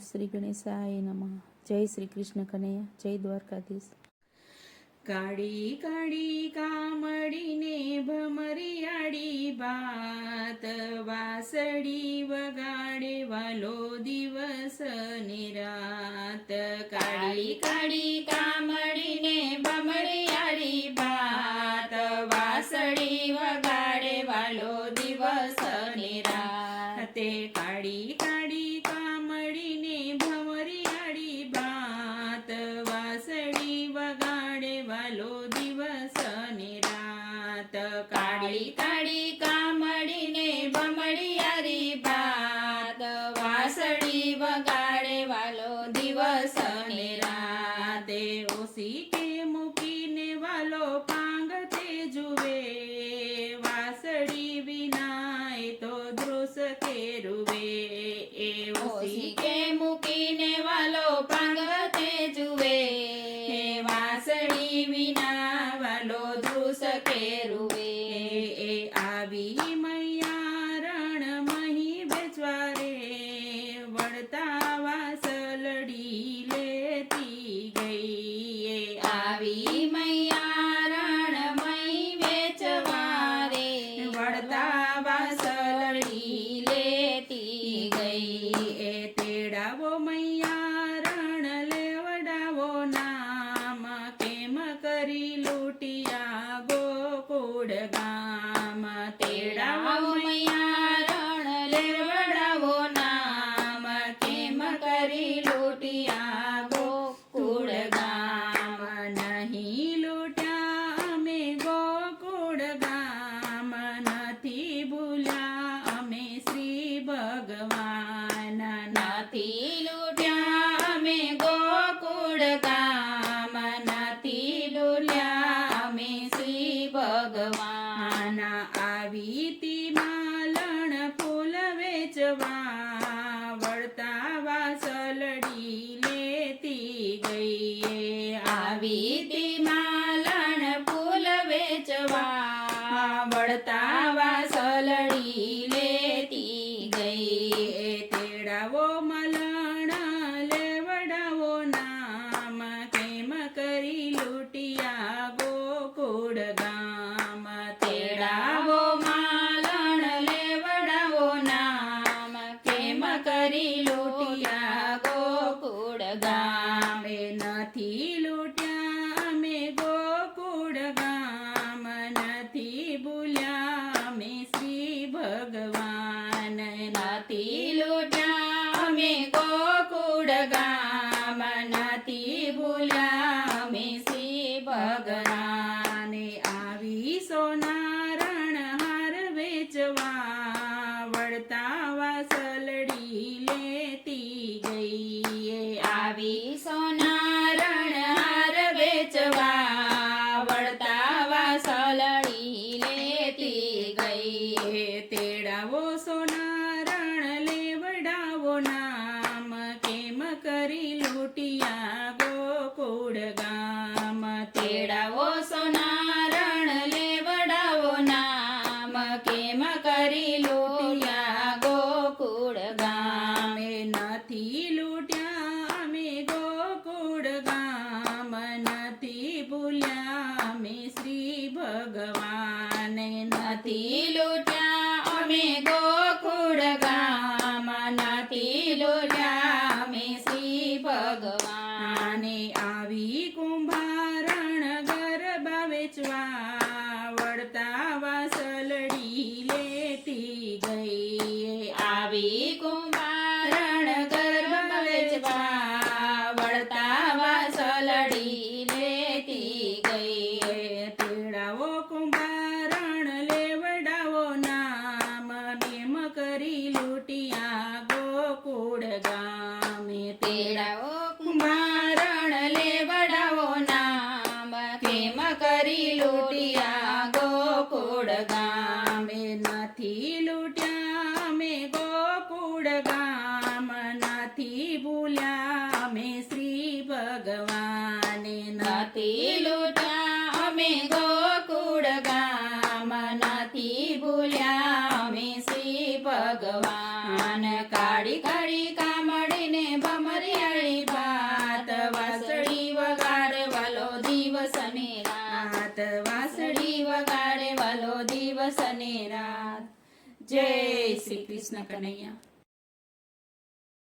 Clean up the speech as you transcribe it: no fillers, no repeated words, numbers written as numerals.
શ્રી ગણેશાય નમઃ. જય શ્રી કૃષ્ણ કનૈયા, જય દ્વારકાધીશ. કાળી કાળી કામડીને ભમરિયાળી ભાત, વાસળી વગાડે વાલો દિવસ ને રાત. કાળી કાળી કામડીને ભમરિયાળી ભાત, વાસળી વગાડે વાલો દિવસ ને રાત. કાળી કાળી કામડીને ભમરિયાળી ભાત, વાસળી વગાડે વાલો દિવસ ને રાત. કાળી કાળી કામડીને ભમરિયાળી ભાત, વાસળી વગાડે વાલો દિવસ ને રાત. ઓસી કે મૂકીને વાલો પાંગતે જુએ, વાસળી વિના એ તો ધ્રુસ કે રૂવે. ઓસી કે મૂકીને વાલો પાંગતે જુએ, વાસળી વિના વાલો ધ્રુસ કે રૂવે. આવી મૈયા રણ મહી બેચવારે, વળતા વાસલડી લેતી ગઈ. આવી મૈયા રણ મહી વેચવારે, વળતા વાસલડી લેતી ગઈ. તેડાવો મૈયા રણ લેવડાવો નામ, કેમ કરી લૂટિયા ગોકુળ ગામ. તેડાવો મૈયા રણ લેવડાવો નામ, કેમ કરી લૂટિયા ગોકુળ ગામ. નહીં લૂટ્યા અમે ગોકુળ ગામ, નથી ભૂલ્યા અમે શ્રી ભગવાન. નથી લૂટ્યા અમે ગોકુળ ગામ, નથી લૂટ્યા અમે શ્રી ભગવાન. આવી તી માલણ ફૂલ વેચવા, વળતા વાસલડી લેતી ગઈ. આવી તી માલણ ફૂલ વેચવા, વળતા વાસલડી લેતી ગઈ. તેડાવો મલણ લેવડાવો નામ, કેમ કરી લૂટિયા ગોકુળ ગામ. તેડાવો માલણ લેવડાવો નામ, કેમ કરી લૂટિયા ગોકુળ ગામ. નથી લૂટ્યા અમે ગોકુળ ગામ, નથી ભૂલ્યા અમે શ્રી ભગવાન. નથી લૂટ્યા અમે ગોકુળ ગામ, નથી ભૂલ્યા અમે શ્રી ભગવાન. આવી સોના રણ હાર વેચવા, વળતા વાસલડી લેતી ગઈ. આવી સોના રણ હાર વેચવા, વળતા વાસલડી લેતી ગઈ. તેડાવો સોના રણ લેવડાવો નામ, કેમ કરી લૂટિયા ગોકુળ ગામ. તેડાવો સોના રણ લેવડાવો નામ, કેમ કરી લૂટિયા ગોકુળ ગામ. નથી લૂટ્યા અમે ગોકુળ ગામ, નથી ભૂલ્યા અમે શ્રી ભગવાન. નથી લૂટ્યા અમે ગોકુળ ગામ, નથી લૂટ્યા અમે શ્રી ભગવાન. આવી કુંભારણ ગરબા વેચવા, વળતા વાસલડી લેતી ગઈ. આવી કુંભારણ ગરબા વેચવા, વળતા વાસલડી લેતી ગઈ. તેડાવો કુંભારણ લેવડાવો નામ, કેમ કરી લૂટિયા ગોકુળ ગામ. તેડાવો કુંભારણ લેવડાવો નામ, કેમ કરી લૂટિયા ગોકુળ ગામ. નથી લૂટ્યા અમે ગોકુળ ગામ, નથી ભૂલ્યા અમે શ્રી ભગવાન. નથી લૂટ્યા અમે ગોકુળ ગામ, નથી ભૂલ્યા અમે શ્રી ભગવાન. કાળી કાળી કામડીને ભમ ચાલો દિવસ અને રાત. જય શ્રી કૃષ્ણ કનૈયા.